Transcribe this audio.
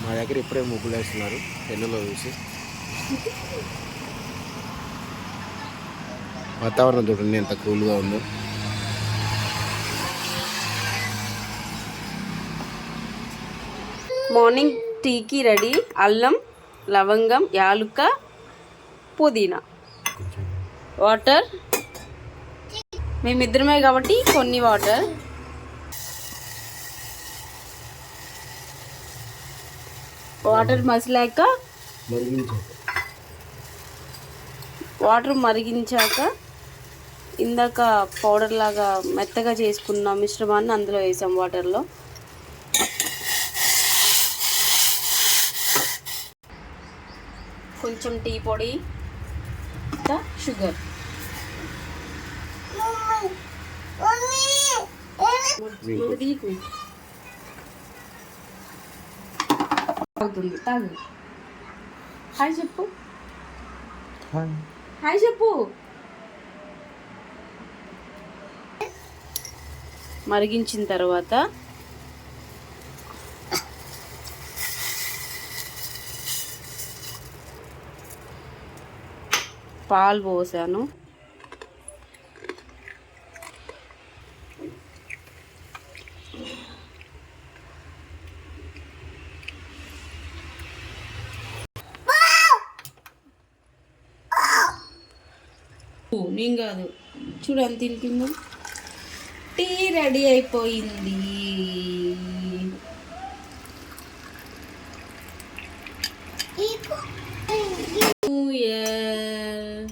మా దగ్గర ఇప్పుడే ముగ్గులు వేస్తున్నారు పెన్నులో చూసి. వాతావరణం చూడండి ఎంత కూల్గా ఉందో. మార్నింగ్ టీకి రెడీ. అల్లం, లవంగం, యాలుక్క, పుదీనా, వాటర్. మేమిద్దరమే కాబట్టి కొన్ని వాటర్. వాటర్ మరిగించాక ఇందాక పౌడర్ లాగా మెత్తగా చేసుకున్న మిశ్రమాన్ని అందులో వేసాం వాటర్లో. కొంచెం టీ పొడి, షుగర్. అవుతుంది, తాగు. హాయ్ చెప్పు, హాయ్ చెప్పు. మరిగించిన తర్వాత పాలు పోసాను. నేను కాదు, చూడు ఎంత తింటుందో. టీ రెడీ అయిపోయింది. New year.